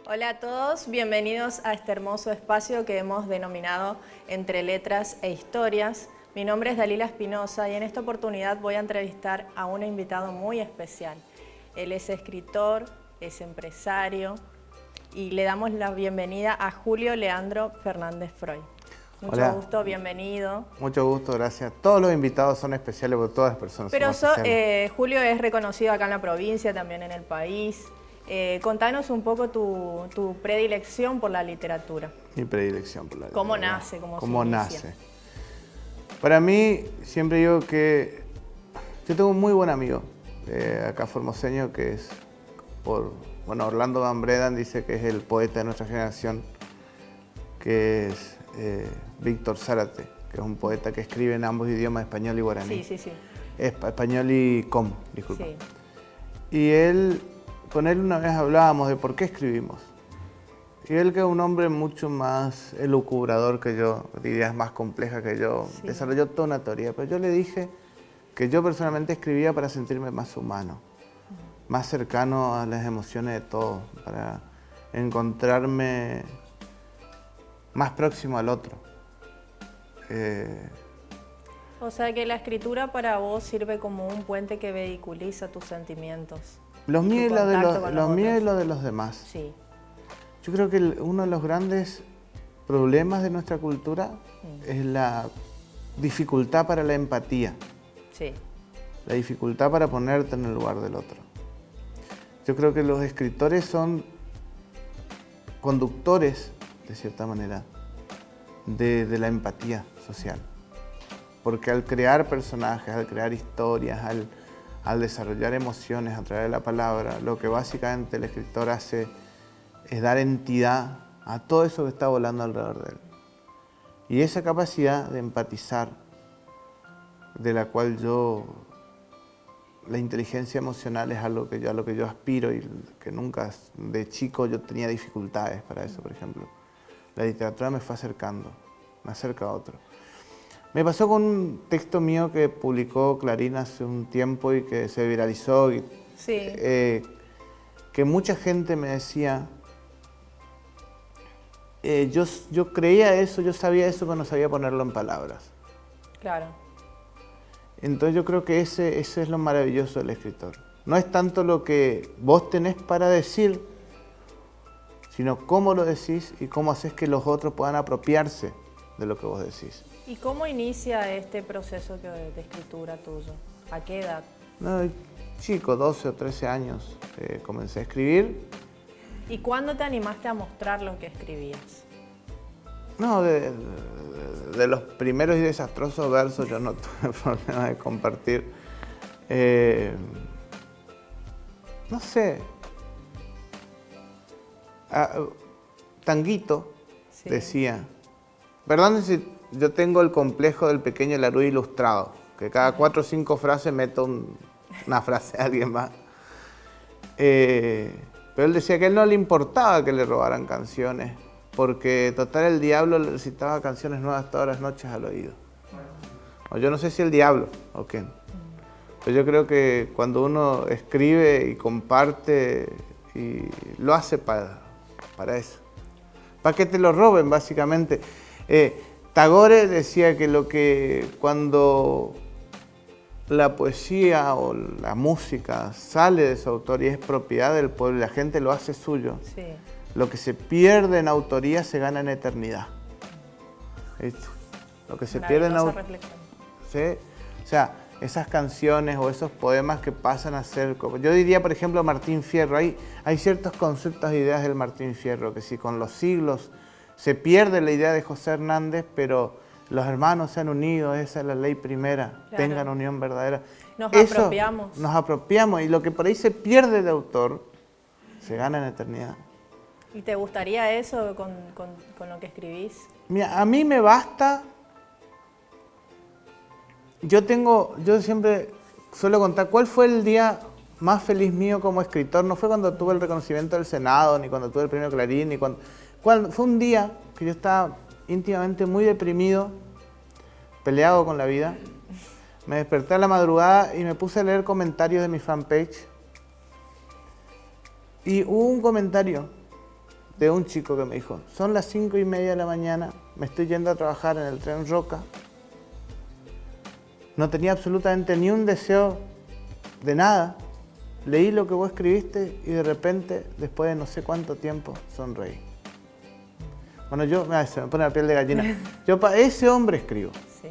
Hola a todos, bienvenidos a este hermoso espacio que hemos denominado Entre Letras e Historias. Mi nombre es Dalila Espinosa y en esta oportunidad voy a entrevistar a un invitado muy especial. Él es escritor, es empresario y le damos la bienvenida a Julio Leandro Fernández Freud. Mucho gusto, bienvenido. Mucho gusto, gracias. Todos los invitados son especiales porque todas las personas son especiales. Julio es reconocido acá en la provincia, también en el país. Contanos un poco tu predilección por la literatura. Mi predilección por la literatura. ¿Cómo nace? ¿Cómo nace? Para mí, siempre digo que yo tengo un muy buen amigo acá formoseño que es Orlando Van Bredan dice que es el poeta de nuestra generación, que es Víctor Zárate, que es un poeta que escribe en ambos idiomas, español y guaraní. Sí. Español y disculpa. Sí. Y con él una vez hablábamos de por qué escribimos. Y él, que es un hombre mucho más elucubrador que yo, de ideas más complejas que yo, desarrolló toda una teoría. Pero yo le dije que yo personalmente escribía para sentirme más humano, más cercano a las emociones de todos, para encontrarme más próximo al otro. O sea que la escritura para vos sirve como un puente que vehiculiza tus sentimientos. Los míos y los de los demás. Sí. Yo creo que uno de los grandes problemas de nuestra cultura es la dificultad para la empatía. Sí. La dificultad para ponerte en el lugar del otro. Yo creo que los escritores son conductores, de cierta manera, de la empatía social. Porque al crear personajes, al crear historias, al desarrollar emociones a través de la palabra, lo que básicamente el escritor hace es dar entidad a todo eso que está volando alrededor de él. Y esa capacidad de empatizar, de la cual la inteligencia emocional es algo a lo que yo aspiro y que nunca, de chico yo tenía dificultades para eso, por ejemplo. La literatura me fue acercando, me acerca a otro. Me pasó con un texto mío que publicó Clarín hace un tiempo y que se viralizó, que mucha gente me decía, yo creía eso, yo sabía eso, pero no sabía ponerlo en palabras. Claro. Entonces yo creo que ese es lo maravilloso del escritor. No es tanto lo que vos tenés para decir, sino cómo lo decís y cómo haces que los otros puedan apropiarse de lo que vos decís. ¿Y cómo inicia este proceso de escritura tuyo? ¿A qué edad? No, chico, 12 o 13 años, comencé a escribir. ¿Y cuándo te animaste a mostrar lo que escribías? No, de los primeros y desastrosos versos yo no tuve problema de compartir. No sé. Tanguito decía, perdón si yo tengo el complejo del pequeño Larousse ilustrado, que cada 4 o 5 frases meto una frase a alguien más. Pero él decía que a él no le importaba que le robaran canciones, porque total el diablo le recitaba canciones nuevas todas las noches al oído. O yo no sé si el diablo o quién. Pero yo creo que cuando uno escribe y comparte, y lo hace para eso. Para que te lo roben, básicamente. Tagore decía que cuando la poesía o la música sale de su autoría es propiedad del pueblo y la gente lo hace suyo, lo que se pierde en autoría se gana en eternidad. ¿Viste? Lo que se pierde en autoría. ¿Sí? O sea, esas canciones o esos poemas que pasan a ser... Yo diría, por ejemplo, Martín Fierro. Hay ciertos conceptos e ideas del Martín Fierro que si con los siglos se pierde la idea de José Hernández, pero los hermanos se han unido, esa es la ley primera, claro. Tengan unión verdadera. Nos apropiamos. Nos apropiamos y lo que por ahí se pierde de autor, se gana en eternidad. ¿Y te gustaría eso con lo que escribís? Mira, a mí me basta. Yo siempre suelo contar cuál fue el día más feliz mío como escritor. No fue cuando tuve el reconocimiento del Senado, ni cuando tuve el premio Clarín, ni cuando... Fue un día que yo estaba íntimamente muy deprimido, peleado con la vida. Me desperté a la madrugada y me puse a leer comentarios de mi fanpage. Y hubo un comentario de un chico que me dijo, son las 5:30 de la mañana, me estoy yendo a trabajar en el tren Roca. No tenía absolutamente ni un deseo de nada. Leí lo que vos escribiste y de repente, después de no sé cuánto tiempo, sonreí. Bueno, se me pone la piel de gallina. Yo para ese hombre escribo. Sí.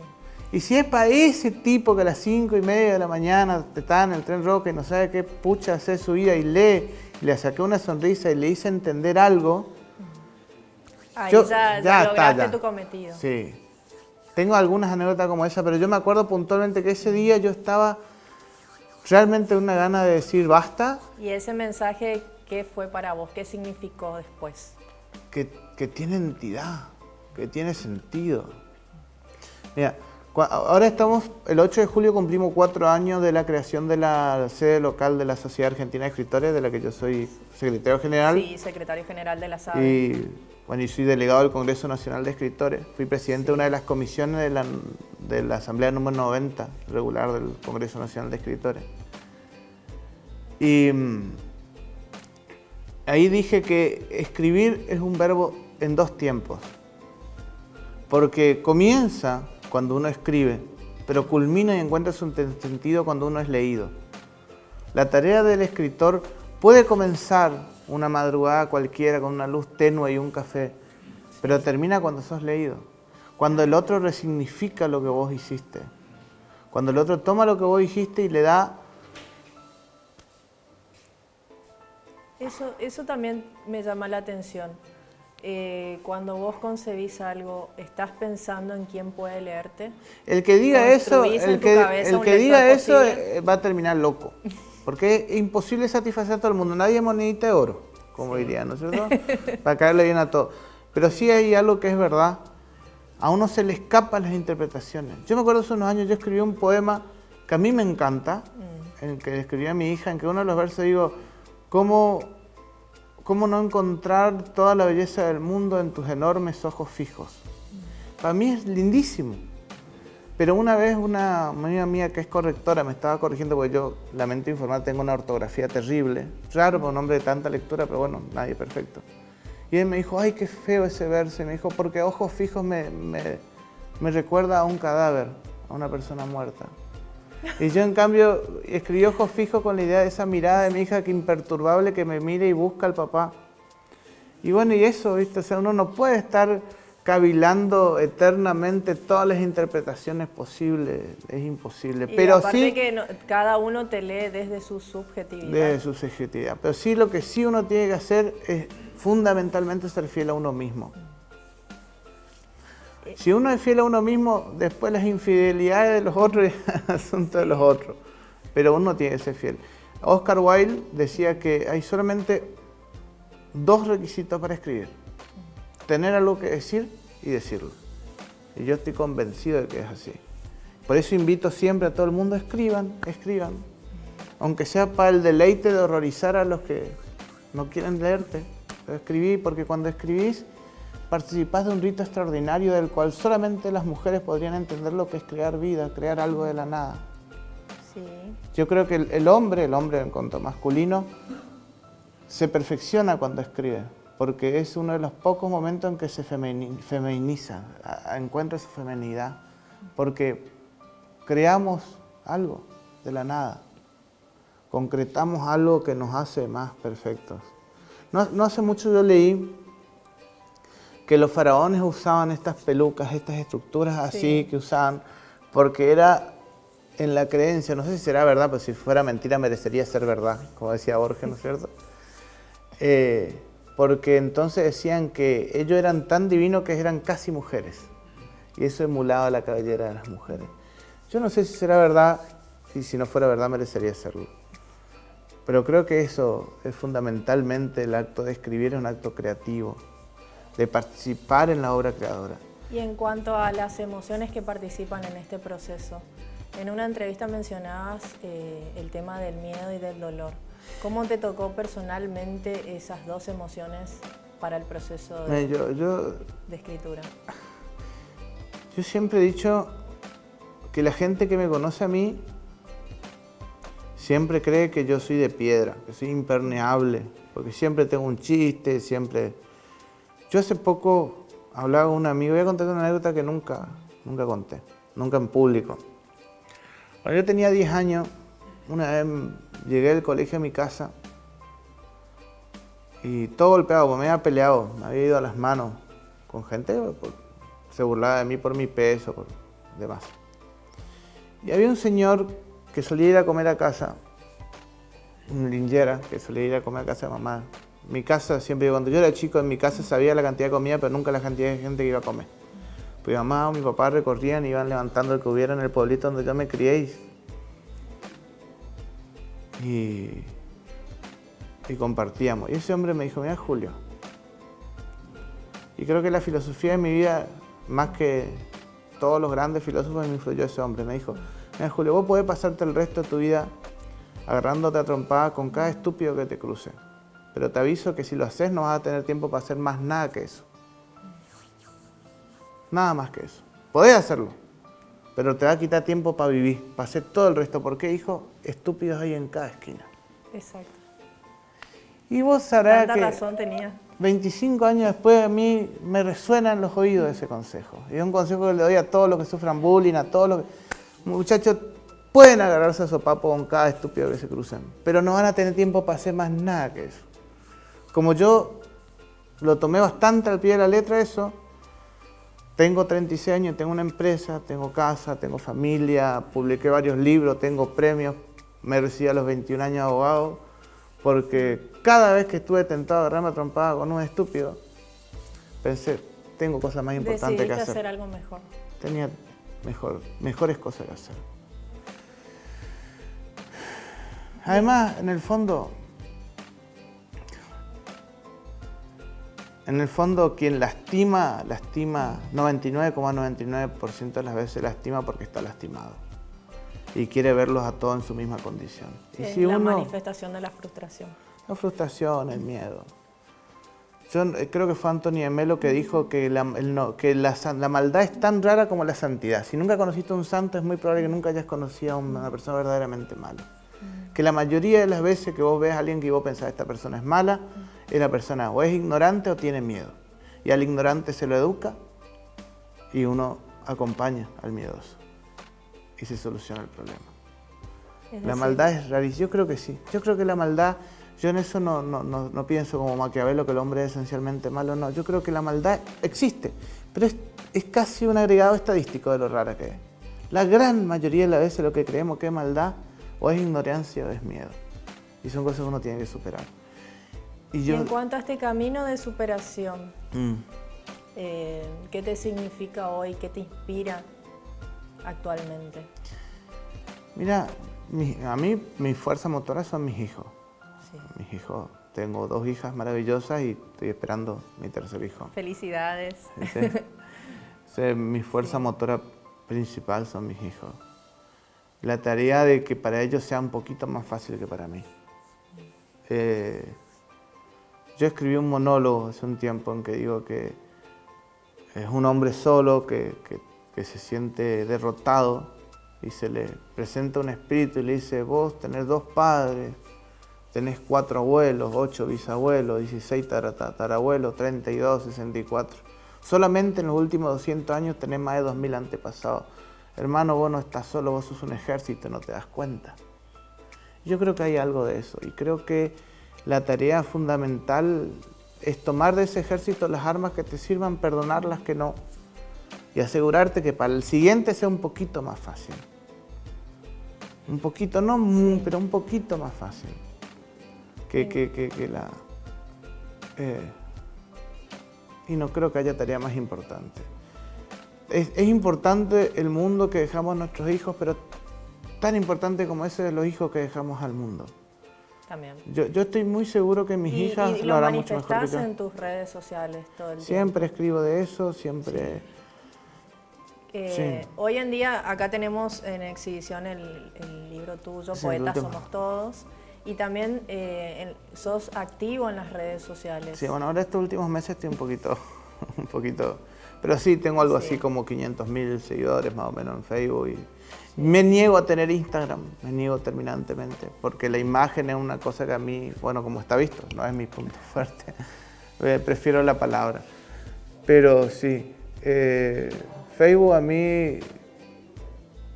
Y si es para ese tipo que a las 5:30 de la mañana está en el tren Roca y no sabe qué pucha hacer su vida y lee, y le saqué una sonrisa y le hice entender algo, Ahí ya lograste tu cometido. Sí. Tengo algunas anécdotas como esa, pero yo me acuerdo puntualmente que ese día yo estaba realmente una gana de decir basta. ¿Y ese mensaje qué fue para vos? ¿Qué significó después? Que tiene entidad, que tiene sentido. Mira, ahora estamos, el 8 de julio cumplimos 4 años de la creación de la sede local de la Sociedad Argentina de Escritores, de la que yo soy secretario general. Sí, secretario general de la SADE. Y soy delegado del Congreso Nacional de Escritores. Fui presidente de una de las comisiones de la Asamblea número 90, regular del Congreso Nacional de Escritores. Y ahí dije que escribir es un verbo en 2 tiempos. Porque comienza cuando uno escribe, pero culmina y encuentra su sentido cuando uno es leído. La tarea del escritor puede comenzar una madrugada cualquiera con una luz tenue y un café, pero termina cuando sos leído. Cuando el otro resignifica lo que vos hiciste. Cuando el otro toma lo que vos dijiste y le da... Eso también me llama la atención. Cuando vos concebís algo, ¿estás pensando en quién puede leerte? El que diga eso, va a terminar loco. Porque es imposible satisfacer a todo el mundo. Nadie es monedita de oro, como dirían, ¿no es cierto? Para caerle bien a todos. Pero sí hay algo que es verdad. A uno se le escapan las interpretaciones. Yo me acuerdo hace unos años, yo escribí un poema que a mí me encanta, en el que escribí a mi hija, en que uno de los versos digo, ¿cómo no encontrar toda la belleza del mundo en tus enormes ojos fijos? Para mí es lindísimo. Pero una vez una amiga mía que es correctora me estaba corrigiendo porque yo, lamento informar, tengo una ortografía terrible. Raro para un hombre de tanta lectura, pero bueno, nadie perfecto. Y él me dijo, ay, qué feo ese verso. Y me dijo, porque ojos fijos me recuerda a un cadáver, a una persona muerta. Y yo, en cambio, escribí ojos fijos con la idea de esa mirada de mi hija que imperturbable que me mire y busca al papá. Y bueno, y eso, ¿viste? O sea, uno no puede estar cavilando eternamente todas las interpretaciones posibles, es imposible. Y pero aparte sí que cada uno te lee desde su subjetividad. Desde su subjetividad. Pero sí, lo que sí uno tiene que hacer es fundamentalmente ser fiel a uno mismo. Si uno es fiel a uno mismo, después las infidelidades de los otros es asunto de los otros. Pero uno tiene que ser fiel. Oscar Wilde decía que hay solamente 2 requisitos para escribir. Tener algo que decir y decirlo. Y yo estoy convencido de que es así. Por eso invito siempre a todo el mundo, escriban. Aunque sea para el deleite de horrorizar a los que no quieren leerte. Pero escribí, porque cuando escribís, participás de un rito extraordinario del cual solamente las mujeres podrían entender lo que es crear vida, crear algo de la nada. Sí. Yo creo que el hombre en cuanto masculino, se perfecciona cuando escribe. Porque es uno de los pocos momentos en que se feminiza, encuentra su feminidad, porque creamos algo de la nada, concretamos algo que nos hace más perfectos. No hace mucho yo leí que los faraones usaban estas pelucas, estas estructuras así que usaban, porque era en la creencia, no sé si será verdad, pero si fuera mentira merecería ser verdad, como decía Borges, ¿no es cierto? Porque entonces decían que ellos eran tan divinos que eran casi mujeres. Y eso emulaba la cabellera de las mujeres. Yo no sé si será verdad, y si no fuera verdad merecería serlo. Pero creo que eso es fundamentalmente el acto de escribir, es un acto creativo, de participar en la obra creadora. Y en cuanto a las emociones que participan en este proceso, en una entrevista mencionabas el tema del miedo y del dolor. ¿Cómo te tocó personalmente esas 2 emociones para el proceso de escritura? Yo siempre he dicho que la gente que me conoce a mí siempre cree que yo soy de piedra, que soy impermeable, porque siempre tengo un chiste, siempre Yo hace poco hablaba con un amigo, voy a contar una anécdota que nunca conté, nunca en público. Cuando yo tenía 10 años, una vez llegué del colegio a mi casa y todo golpeado, porque me había peleado, me había ido a las manos con gente, se burlaba de mí por mi peso, por demás. Y había un señor que solía ir a comer a casa, un linchera, que solía ir a comer a casa de mamá. Mi casa, siempre, cuando yo era chico, en mi casa sabía la cantidad de comida, pero nunca la cantidad de gente que iba a comer. Pues mi mamá o mi papá recorrían y iban levantando el que hubiera en el pueblito donde yo me crié y compartíamos. Y ese hombre me dijo, mira Julio, y creo que la filosofía de mi vida, más que todos los grandes filósofos, me influyó ese hombre. Me dijo, mira Julio, vos podés pasarte el resto de tu vida agarrándote a trompada con cada estúpido que te cruce. Pero te aviso que si lo haces no vas a tener tiempo para hacer más nada que eso. Nada más que eso. Podés hacerlo, pero te va a quitar tiempo para vivir, para hacer todo el resto. ¿Por qué, hijo? Estúpidos hay en cada esquina. Exacto. Y vos sabrás que razón tenía. 25 años después a mí me resuena en los oídos ese consejo. Y es un consejo que le doy a todos los que sufran bullying, a todos los que... Muchachos, pueden agarrarse a sopapo con cada estúpido que se crucen, pero no van a tener tiempo para hacer más nada que eso. Como yo lo tomé bastante al pie de la letra eso, tengo 36 años, tengo una empresa, tengo casa, tengo familia, publiqué varios libros, tengo premios, me recibí a los 21 años de abogado, porque cada vez que estuve tentado a agarrarme a trompada con un estúpido, pensé, tengo cosas más importantes que hacer. Hacer algo mejor. Tenía mejores cosas que hacer. Además, en el fondo, quien lastima 99,99% de las veces lastima porque está lastimado y quiere verlos a todos en su misma condición. Sí, y si la manifestación de la frustración. La frustración, el miedo. Yo creo que fue Antonio de Melo que dijo que la maldad es tan rara como la santidad. Si nunca conociste a un santo, es muy probable que nunca hayas conocido a una persona verdaderamente mala. Que la mayoría de las veces que vos ves a alguien que vos pensás esta persona es mala, la persona o es ignorante o tiene miedo. Y al ignorante se lo educa y uno acompaña al miedoso. Y se soluciona el problema. La maldad es rarísima. Yo creo que sí. Yo creo que la maldad, yo en eso no pienso como Maquiavelo que el hombre es esencialmente malo, no. Yo creo que la maldad existe, pero es casi un agregado estadístico de lo rara que es. La gran mayoría de las veces lo que creemos que es maldad o es ignorancia o es miedo. Y son cosas que uno tiene que superar. Y en cuanto a este camino de superación, ¿qué te significa hoy? ¿Qué te inspira actualmente? Mira, a mí mis fuerzas motoras son mis hijos. Sí. Mis hijos. Tengo 2 hijas maravillosas y estoy esperando mi tercer hijo. Felicidades. Sí. Mi fuerza motora principal son mis hijos. La tarea de que para ellos sea un poquito más fácil que para mí. Yo escribí un monólogo hace un tiempo en que digo que es un hombre solo que se siente derrotado y se le presenta un espíritu y le dice, vos tenés 2 padres, tenés 4 abuelos, 8 bisabuelos, 16 tatarabuelos, 32, 64. Solamente en los últimos 200 años tenés más de 2000 antepasados. Hermano, vos no estás solo, vos sos un ejército, no te das cuenta. Yo creo que hay algo de eso y creo que la tarea fundamental es tomar de ese ejército las armas que te sirvan, perdonar las que no y asegurarte que para el siguiente sea un poquito más fácil. Un poquito, no, pero un poquito más fácil y no creo que haya tarea más importante. Es importante el mundo que dejamos a nuestros hijos, pero tan importante como ese de los hijos que dejamos al mundo. También. Yo estoy muy seguro que mis hijas lo harán mucho mejor que yo. ¿Y lo manifestás en tus redes sociales todo el tiempo? Siempre escribo de eso, siempre... Sí. Hoy en día acá tenemos en exhibición el libro tuyo, Sí, Poetas Somos Todos, y también sos activo en las redes sociales. Sí, bueno, ahora estos últimos meses estoy un poquito, pero sí tengo algo así como 500.000 seguidores más o menos en Facebook. Y me niego a tener Instagram, me niego terminantemente, porque la imagen es una cosa que a mí, bueno, como está visto, no es mi punto fuerte. Prefiero la palabra. Pero sí, Facebook a mí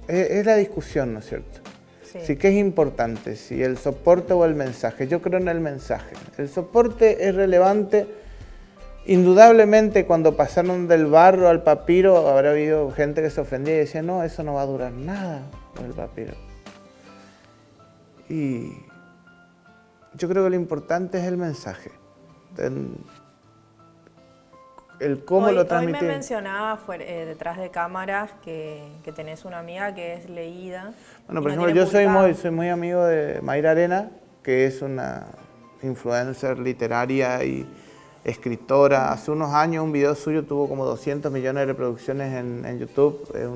es la discusión, ¿no es cierto? Sí. Sí, que es importante, si el soporte o el mensaje. Yo creo en el mensaje. El soporte es relevante. Indudablemente, cuando pasaron del barro al papiro, habrá habido gente que se ofendía y decía, no, eso no va a durar nada con el papiro. Y yo creo que lo importante es el mensaje. El cómo lo transmitir. Hoy me mencionaba detrás de cámaras que tenés una amiga que es leída. Bueno, por ejemplo, yo soy muy amigo de Mayra Arena, que es una influencer literaria y escritora. Hace unos años un video suyo tuvo como 200 millones de reproducciones en YouTube. Es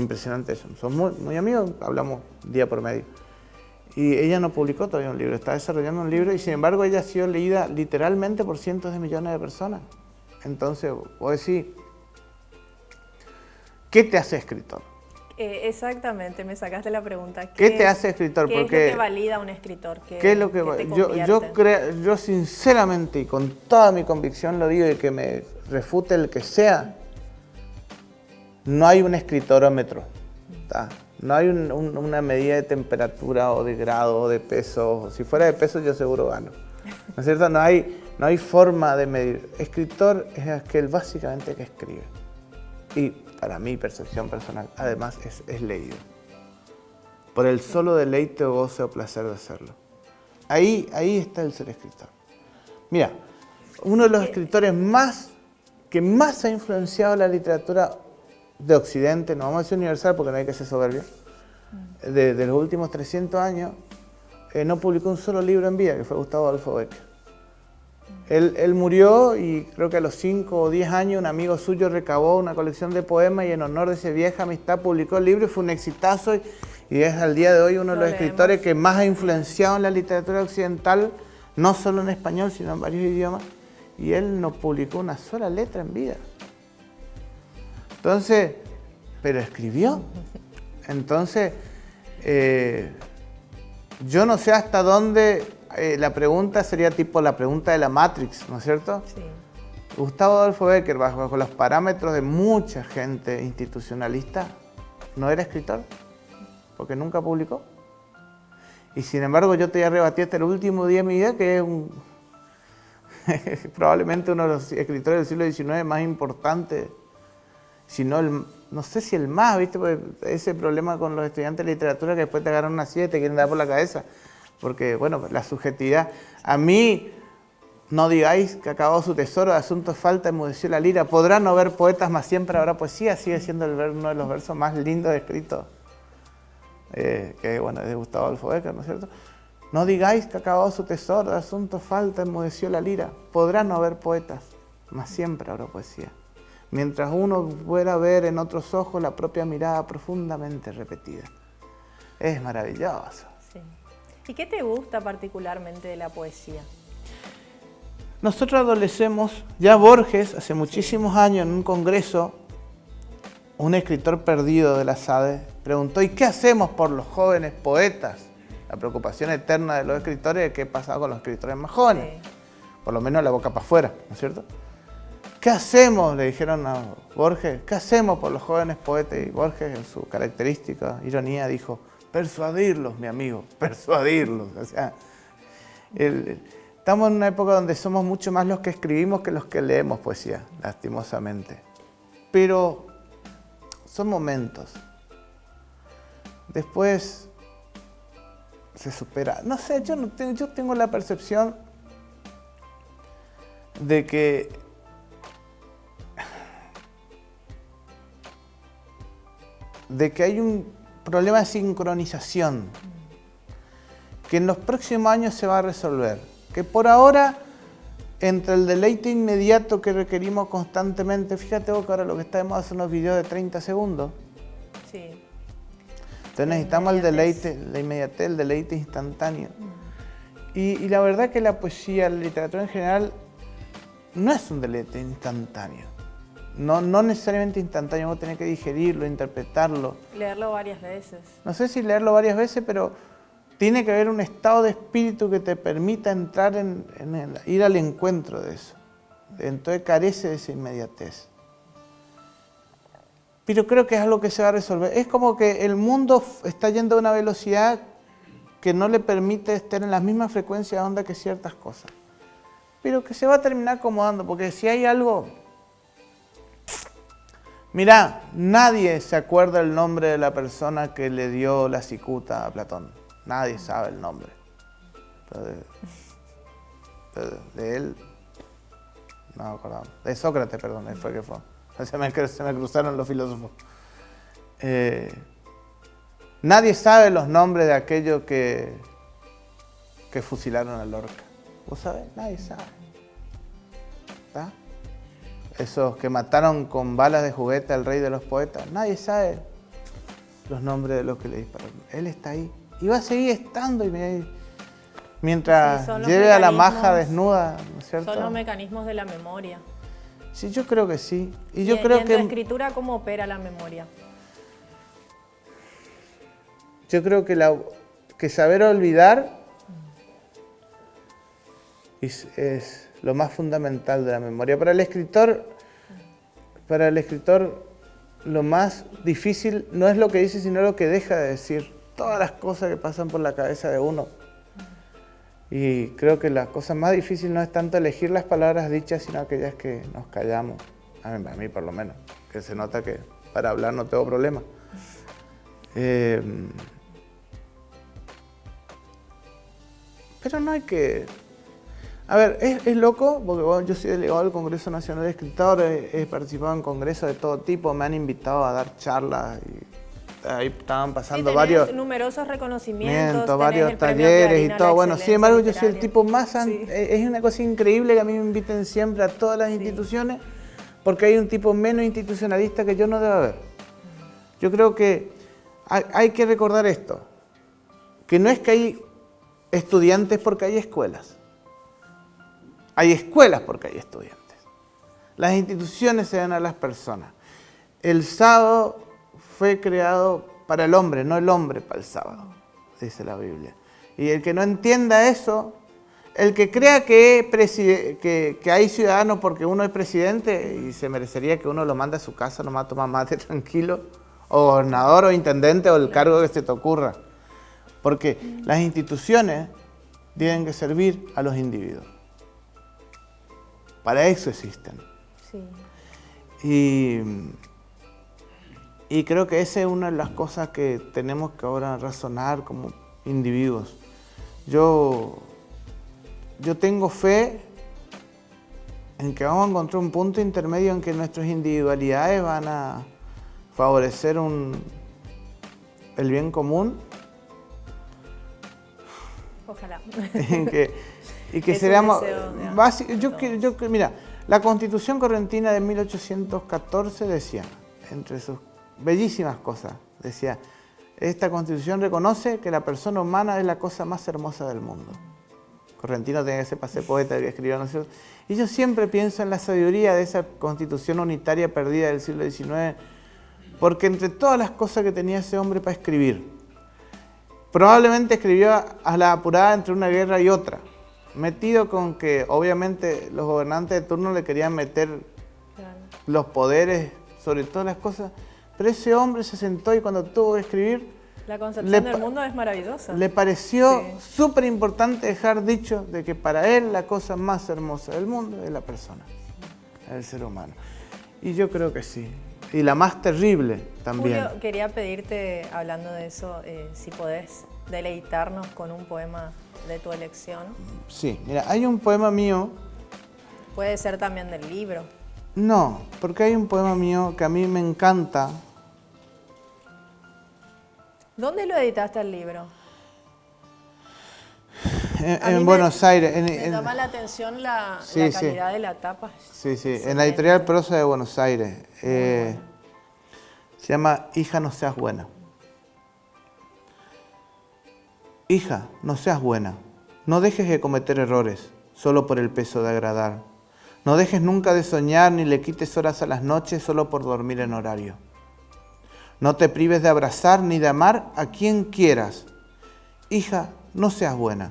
impresionante eso. Somos muy amigos, hablamos día por medio. Y ella no publicó todavía un libro, está desarrollando un libro y sin embargo ella ha sido leída literalmente por cientos de millones de personas. Entonces, vos decís, ¿qué te hace escritor? Exactamente, me sacaste la pregunta. ¿Qué te hace escritor? ¿Qué es lo que valida a un escritor? ¿Qué es lo que yo sinceramente y con toda mi convicción lo digo y que me refute el que sea, no hay un escritorómetro, ¿tá? No hay una medida de temperatura o de grado o de peso. Si fuera de peso yo seguro gano. ¿No es cierto? No hay forma de medir. Escritor es aquel básicamente que escribe. Y para mi percepción personal, además es leído. Por el solo deleite o goce o placer de hacerlo. Ahí está el ser escritor. Mira, uno de los escritores que más ha influenciado la literatura de Occidente, no vamos a decir universal porque no hay que ser soberbio, de los últimos 300 años, no publicó un solo libro en vida, que fue Gustavo Adolfo Bécquer. Él murió y creo que a los 5 o 10 años un amigo suyo recabó una colección de poemas y en honor de esa vieja amistad publicó el libro y fue un exitazo y es al día de hoy uno de los escritores que más ha influenciado en la literatura occidental, no solo en español, sino en varios idiomas, y él no publicó una sola letra en vida. Entonces, pero escribió. Entonces, yo no sé hasta dónde la pregunta sería tipo la pregunta de la Matrix, ¿no es cierto? Sí. Gustavo Adolfo Bécquer, bajo los parámetros de mucha gente institucionalista, no era escritor, porque nunca publicó. Y sin embargo, yo te voy a rebatir hasta el último día de mi vida que es probablemente uno de los escritores del siglo XIX más importantes. Si no, no sé si el más, ¿viste? Porque ese problema con los estudiantes de literatura que después te agarran una silla y te quieren dar por la cabeza. Porque, bueno, la subjetividad. A mí, no digáis que acabó su tesoro, de asuntos falta, enmudeció la lira. Podrá no haber poetas, mas siempre habrá poesía. Sigue siendo uno de los versos más lindos escritos. Que, bueno, es de Gustavo Adolfo Bécquer, ¿no es cierto? No digáis que acabó su tesoro, de asuntos falta, enmudeció la lira. Podrá no haber poetas, mas siempre habrá poesía. Mientras uno pueda ver en otros ojos la propia mirada profundamente repetida. Es maravilloso. Sí. ¿Y qué te gusta particularmente de la poesía? Nosotros adolecemos, ya Borges, hace muchísimos años en un congreso, un escritor perdido de la SADE, preguntó, ¿y qué hacemos por los jóvenes poetas? La preocupación eterna de los escritores es qué pasa con los escritores más jóvenes. Sí. Por lo menos la boca para afuera, ¿no es cierto? ¿Qué hacemos? Le dijeron a Borges. ¿Qué hacemos por los jóvenes poetas? Y Borges, en su característica ironía, dijo, persuadirlos, mi amigo, persuadirlos. O sea, estamos en una época donde somos mucho más los que escribimos que los que leemos poesía, lastimosamente. Pero son momentos. Después se supera. No sé, yo tengo la percepción de que hay un problema de sincronización que en los próximos años se va a resolver. Que por ahora, entre el deleite inmediato que requerimos constantemente, fíjate vos que ahora lo que está de moda son los videos de 30 segundos. Sí. Entonces necesitamos el deleite, la inmediatez, el deleite instantáneo. Y la verdad que la poesía, la literatura en general, no es un deleite instantáneo. No necesariamente instantáneo, vos tenés que digerirlo, interpretarlo. Leerlo varias veces. No sé si leerlo varias veces, pero tiene que haber un estado de espíritu que te permita entrar ir al encuentro de eso. Entonces carece de esa inmediatez. Pero creo que es algo que se va a resolver. Es como que el mundo está yendo a una velocidad que no le permite estar en la misma frecuencia de onda que ciertas cosas. Pero que se va a terminar acomodando, porque si hay algo... Mirá, nadie se acuerda el nombre de la persona que le dio la cicuta a Platón. Nadie sabe el nombre. De él... No me acordaba. De Sócrates, perdón, fue que fue. Se me cruzaron los filósofos. Nadie sabe los nombres de aquellos que fusilaron a Lorca. ¿Vos sabés? Nadie sabe. ¿Está? Esos que mataron con balas de juguete al rey de los poetas. Nadie sabe los nombres de los que le dispararon. Él está ahí. Y va a seguir estando mientras lleve a la maja desnuda, ¿no es cierto? Son los mecanismos de la memoria. Sí, yo creo que sí. Y en tu escritura, ¿cómo opera la memoria? Yo creo que saber olvidar es lo más fundamental de la memoria. Para el escritor lo más difícil no es lo que dice, sino lo que deja de decir. Todas las cosas que pasan por la cabeza de uno. Y creo que la cosa más difícil no es tanto elegir las palabras dichas, sino aquellas que nos callamos. A mí por lo menos, que se nota que para hablar no tengo problema. Pero no hay que... A ver, es loco, porque bueno, yo soy delegado del Congreso Nacional de Escritores, he participado en congresos de todo tipo, me han invitado a dar charlas y ahí estaban pasando varios numerosos reconocimientos, varios talleres y todo. Bueno, sin embargo, yo soy el tipo más... Es una cosa increíble que a mí me inviten siempre a todas las instituciones, porque hay un tipo menos institucionalista que yo no debe haber. Yo creo que hay que recordar esto, que no es que hay estudiantes porque hay escuelas. Hay escuelas porque hay estudiantes. Las instituciones se dan a las personas. El sábado fue creado para el hombre, no el hombre para el sábado, dice la Biblia. Y el que no entienda eso, el que crea que hay ciudadanos porque uno es presidente y se merecería que uno lo mande a su casa, nomás toma mate tranquilo, o gobernador o intendente o el cargo que se te ocurra. Porque las instituciones tienen que servir a los individuos. Para eso existen. Sí. Y creo que esa es una de las cosas que tenemos que ahora razonar como individuos. Yo tengo fe en que vamos a encontrar un punto intermedio en que nuestras individualidades van a favorecer el bien común. Ojalá. Y que seamos básicos. Mira, la Constitución correntina de 1814 decía, entre sus bellísimas cosas, decía, esta Constitución reconoce que la persona humana es la cosa más hermosa del mundo. Correntino tenía que ser pase poeta que escribió, ¿no es cierto? Y yo siempre pienso en la sabiduría de esa Constitución unitaria perdida del siglo XIX, porque entre todas las cosas que tenía ese hombre para escribir, probablemente escribió a la apurada entre una guerra y otra, metido con que obviamente los gobernantes de turno le querían meter los poderes sobre todas las cosas, pero ese hombre se sentó y cuando tuvo que escribir... La concepción del mundo es maravillosa. Le pareció súper importante dejar dicho de que para él la cosa más hermosa del mundo es la persona, el ser humano. Y yo creo que sí. Y la más terrible también. Julio, quería pedirte, hablando de eso, si podés deleitarnos con un poema de tu elección. Sí, mira, hay un poema mío... Puede ser también del libro. No, porque hay un poema mío que a mí me encanta. ¿Dónde lo editaste el libro? En Buenos Aires. Me llama la atención la calidad de la tapa. Sí, en la editorial Prosa de Buenos Aires. Se llama Hija, no seas buena. Hija, no seas buena. No dejes de cometer errores, solo por el peso de agradar. No dejes nunca de soñar ni le quites horas a las noches solo por dormir en horario. No te prives de abrazar ni de amar a quien quieras. Hija, no seas buena.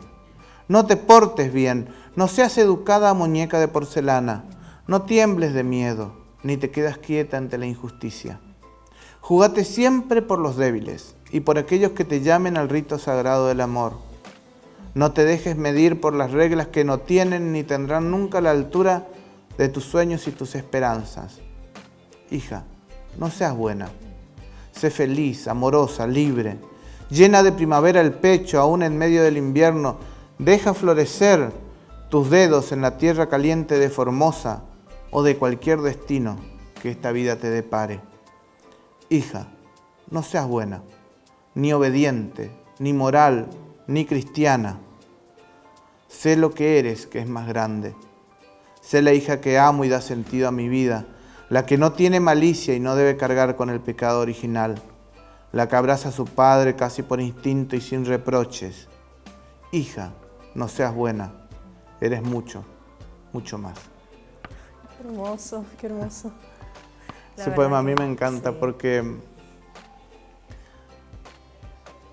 No te portes bien. No seas educada muñeca de porcelana. No tiembles de miedo, ni te quedas quieta ante la injusticia. Júgate siempre por los débiles y por aquellos que te llamen al rito sagrado del amor. No te dejes medir por las reglas que no tienen ni tendrán nunca la altura de tus sueños y tus esperanzas. Hija, no seas buena. Sé feliz, amorosa, libre. Llena de primavera el pecho, aún en medio del invierno. Deja florecer tus dedos en la tierra caliente de Formosa o de cualquier destino que esta vida te depare. Hija, no seas buena, ni obediente, ni moral, ni cristiana. Sé lo que eres, que es más grande. Sé la hija que amo y da sentido a mi vida, la que no tiene malicia y no debe cargar con el pecado original, la que abraza a su padre casi por instinto y sin reproches. Hija, no seas buena, eres mucho, mucho más. Qué hermoso, qué hermoso. Ese poema a mí me encanta porque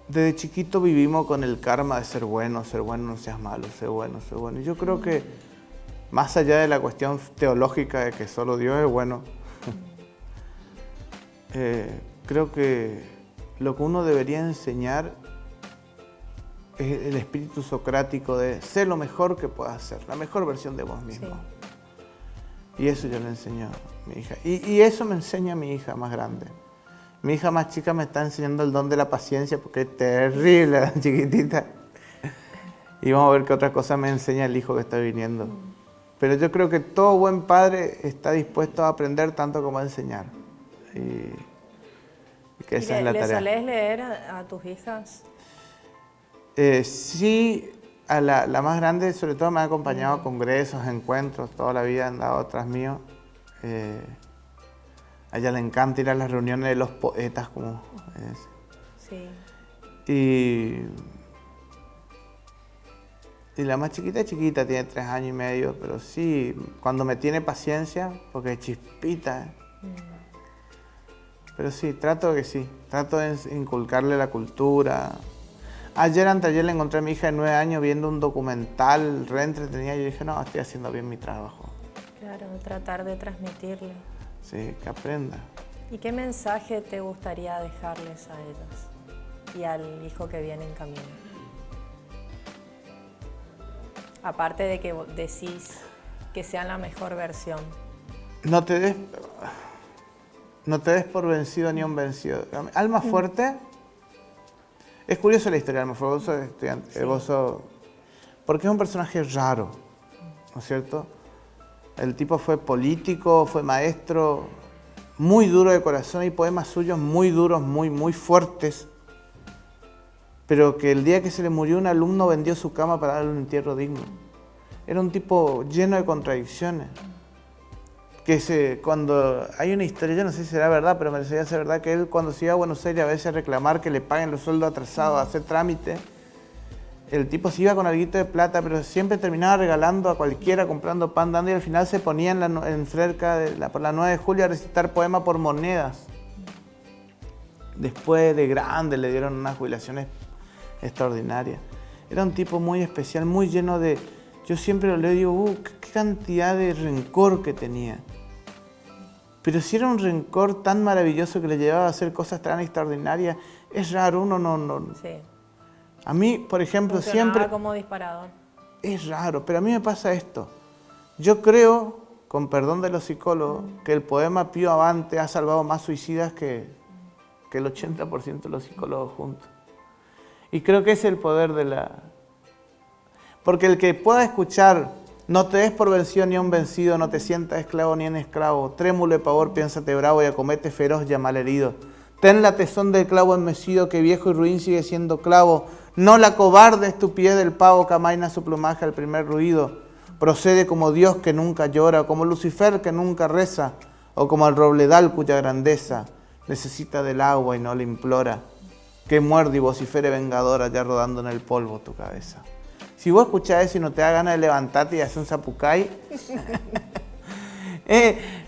desde chiquito vivimos con el karma de ser bueno, no seas malo, ser bueno, ser bueno. Y yo creo que más allá de la cuestión teológica de que solo Dios es bueno, creo que lo que uno debería enseñar es el espíritu socrático de ser lo mejor que puedas ser, la mejor versión de vos mismo. Sí. Y eso yo le enseño a mi hija. Y eso me enseña a mi hija más grande. Mi hija más chica me está enseñando el don de la paciencia porque es terrible, la chiquitita. Y vamos a ver qué otra cosa me enseña el hijo que está viniendo. Pero yo creo que todo buen padre está dispuesto a aprender tanto como a enseñar. Y que esa es la tarea. ¿Le solés leer a tus hijas? Sí, a la más grande sobre todo me ha acompañado a congresos, encuentros, toda la vida han dado atrás mío. A ella le encanta ir a las reuniones de los poetas, como es. Sí. Y la más chiquita, tiene 3 años y medio, pero sí, cuando me tiene paciencia, porque es chispita. Pero sí, trato de inculcarle la cultura. Anteayer le encontré a mi hija de 9 años viendo un documental re entretenida y yo dije, no, estoy haciendo bien mi trabajo. Claro, tratar de transmitirle. Sí, que aprenda. ¿Y qué mensaje te gustaría dejarles a ellos y al hijo que viene en camino? Aparte de que decís que sean la mejor versión. No te des por vencido ni un vencido. Alma Fuerte, es curioso la historia de Alma Fuerte, vos sos estudiante, sí. Porque es un personaje raro, ¿no es cierto? El tipo fue político, fue maestro, muy duro de corazón, y poemas suyos muy duros, muy fuertes, pero que el día que se le murió un alumno vendió su cama para darle un entierro digno. Era un tipo lleno de contradicciones. Cuando hay una historia, yo no sé si será verdad, pero me parecería ser verdad, que él cuando se iba a Buenos Aires a veces a reclamar que le paguen los sueldos atrasados, a hacer trámite, el tipo se iba con alguito de plata, pero siempre terminaba regalando a cualquiera, comprando pan, dando, y al final se ponía por la 9 de julio a recitar poemas por monedas. Después de grande le dieron unas jubilaciones extraordinarias. Era un tipo muy especial, muy lleno de... Yo siempre lo leo y digo, qué cantidad de rencor que tenía. Pero si era un rencor tan maravilloso que le llevaba a hacer cosas tan extraordinarias, es raro, uno no... Sí. A mí, por ejemplo, siempre... como disparador. Es raro, pero a mí me pasa esto. Yo creo, con perdón de los psicólogos, que el poema Pío Abante ha salvado más suicidas que el 80% de los psicólogos juntos. Y creo que es el poder de la... Porque el que pueda escuchar, no te des por vencido ni a un vencido, no te sientas esclavo ni en esclavo, trémulo de pavor, piénsate bravo y acomete feroz ya mal herido. Ten la tesón del clavo enmecido, que viejo y ruin sigue siendo clavo. No la cobarde estupidez del pavo que amaina su plumaje al primer ruido. Procede como Dios que nunca llora, como Lucifer que nunca reza, o como el robledal cuya grandeza necesita del agua y no le implora. Que muerde y vocifere vengadora ya rodando en el polvo tu cabeza. Si vos escuchás eso y no te da ganas de levantarte y hacer un zapucay,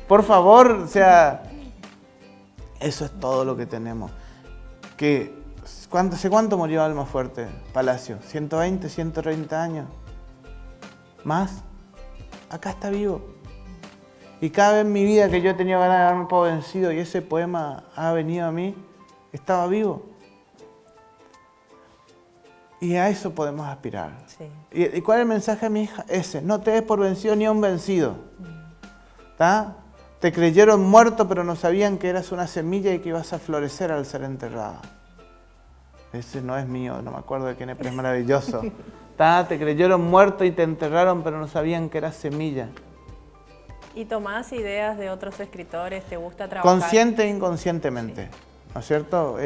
por favor, o sea, eso es todo lo que tenemos. ¿Hace cuánto murió Alma Fuerte, Palacio? ¿120, 130 años? ¿Más? Acá está vivo. Y cada vez en mi vida que yo he tenido ganas de darme por vencido y ese poema ha venido a mí, estaba vivo. Y a eso podemos aspirar. Sí. ¿Y cuál es el mensaje a mi hija? Ese, no te des por vencido ni a un vencido. ¿Tá? Te creyeron muerto, pero no sabían que eras una semilla y que ibas a florecer al ser enterrada. Ese no es mío, no me acuerdo de quién es, pero es maravilloso. ¿Tá? Te creyeron muerto y te enterraron, pero no sabían que eras semilla. ¿Y tomás ideas de otros escritores? ¿Te gusta trabajar? Consciente e inconscientemente, sí. ¿No es cierto?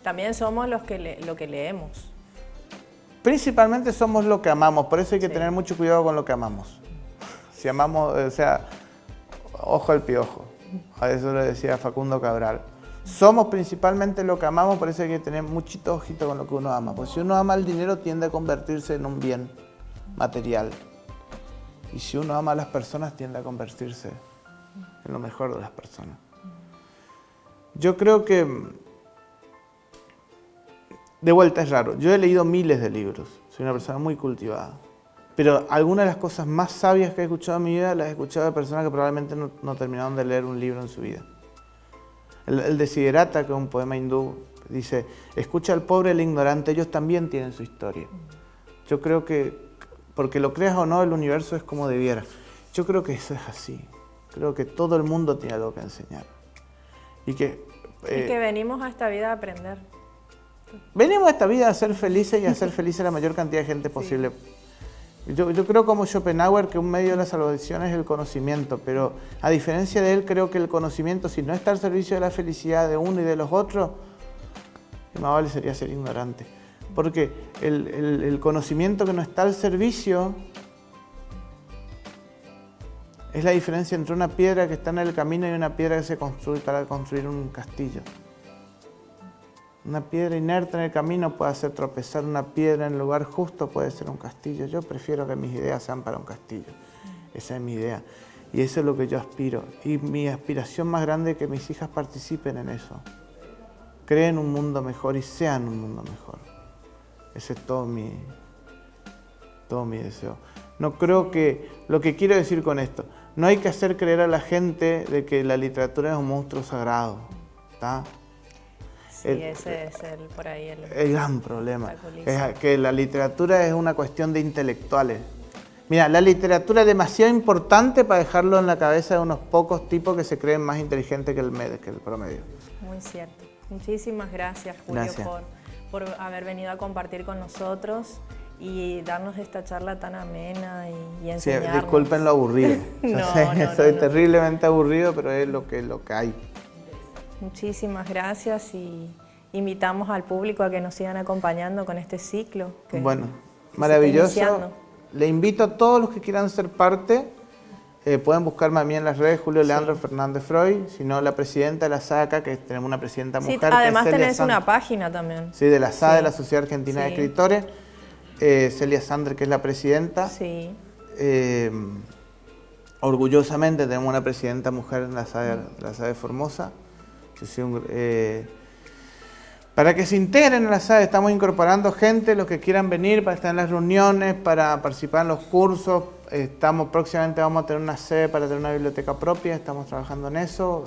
También somos lo que leemos. Principalmente somos lo que amamos, por eso hay que tener mucho cuidado con lo que amamos. Si amamos, o sea, ojo al piojo, a eso lo decía Facundo Cabral. Somos principalmente lo que amamos, por eso hay que tener muchito ojito con lo que uno ama. Porque si uno ama el dinero tiende a convertirse en un bien material. Y si uno ama a las personas tiende a convertirse en lo mejor de las personas. Yo creo que, de vuelta es raro, yo he leído miles de libros, soy una persona muy cultivada. Pero algunas de las cosas más sabias que he escuchado en mi vida las he escuchado de personas que probablemente no terminaron de leer un libro en su vida. El Desiderata, que es un poema hindú, dice, escucha al pobre y al ignorante, ellos también tienen su historia. Yo creo que, porque lo creas o no, el universo es como debiera. Yo creo que eso es así. Creo que todo el mundo tiene algo que enseñar. Y que venimos a esta vida a aprender. Venimos a esta vida a ser felices y a hacer felices a la mayor cantidad de gente posible. Sí. Yo creo como Schopenhauer que un medio de la salvación es el conocimiento, pero a diferencia de él creo que el conocimiento, si no está al servicio de la felicidad de uno y de los otros, más vale sería ser ignorante. Porque el conocimiento que no está al servicio es la diferencia entre una piedra que está en el camino y una piedra que se construye para construir un castillo. Una piedra inerte en el camino puede hacer tropezar, una piedra en el lugar justo puede ser un castillo. Yo prefiero que mis ideas sean para un castillo. Esa es mi idea. Y eso es lo que yo aspiro. Y mi aspiración más grande es que mis hijas participen en eso. Creen un mundo mejor y sean un mundo mejor. Ese es todo mi deseo. No creo que... Lo que quiero decir con esto, no hay que hacer creer a la gente de que la literatura es un monstruo sagrado. ¿Está? Sí, ese es por ahí el gran problema. Es que la literatura es una cuestión de intelectuales. Mira, la literatura es demasiado importante para dejarlo en la cabeza de unos pocos tipos que se creen más inteligentes que el promedio. Muy cierto. Muchísimas gracias, Julio, gracias. Por haber venido a compartir con nosotros y darnos esta charla tan amena y enseñarnos. Sí, disculpen lo aburrido. Soy terriblemente aburrido, pero es lo que hay. Muchísimas gracias y invitamos al público a que nos sigan acompañando con este ciclo. Bueno, maravilloso. Le invito a todos los que quieran ser parte, pueden buscarme a mí en las redes, Julio Leandro Fernández Freud, si no la presidenta de la SACA, que tenemos una presidenta mujer. Sí, además tenés una página también. Sí, de la SADE, de la Sociedad Argentina de Escritores, Celia Sander, que es la presidenta. Sí. Orgullosamente tenemos una presidenta mujer en la SADE Formosa. Para que se integren en la SADE, estamos incorporando gente, los que quieran venir para estar en las reuniones, para participar en los cursos. Próximamente vamos a tener una sede para tener una biblioteca propia, estamos trabajando en eso.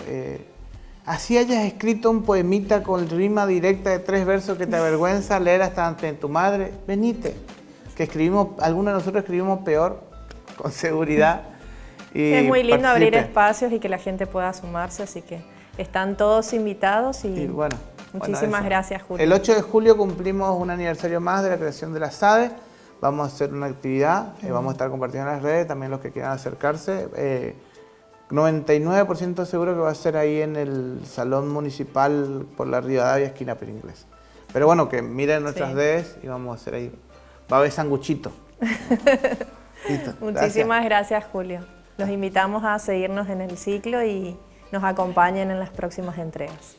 Así hayas escrito un poemita con rima directa de 3 versos que te avergüenza leer hasta ante tu madre, venite. Que algunos de nosotros escribimos peor, con seguridad. Y es muy lindo abrir espacios y que la gente pueda sumarse, así que están todos invitados y bueno, muchísimas gracias, Julio. El 8 de julio cumplimos un aniversario más de la creación de la SADE. Vamos a hacer una actividad, vamos a estar compartiendo en las redes, también los que quieran acercarse. 99% seguro que va a ser ahí en el Salón Municipal por la Rivadavia, esquina Peringlés. Pero bueno, que miren nuestras redes y vamos a hacer ahí. Va a haber sanguchito. Listo. Muchísimas gracias, Julio. Los invitamos a seguirnos en el ciclo y nos acompañen en las próximas entregas.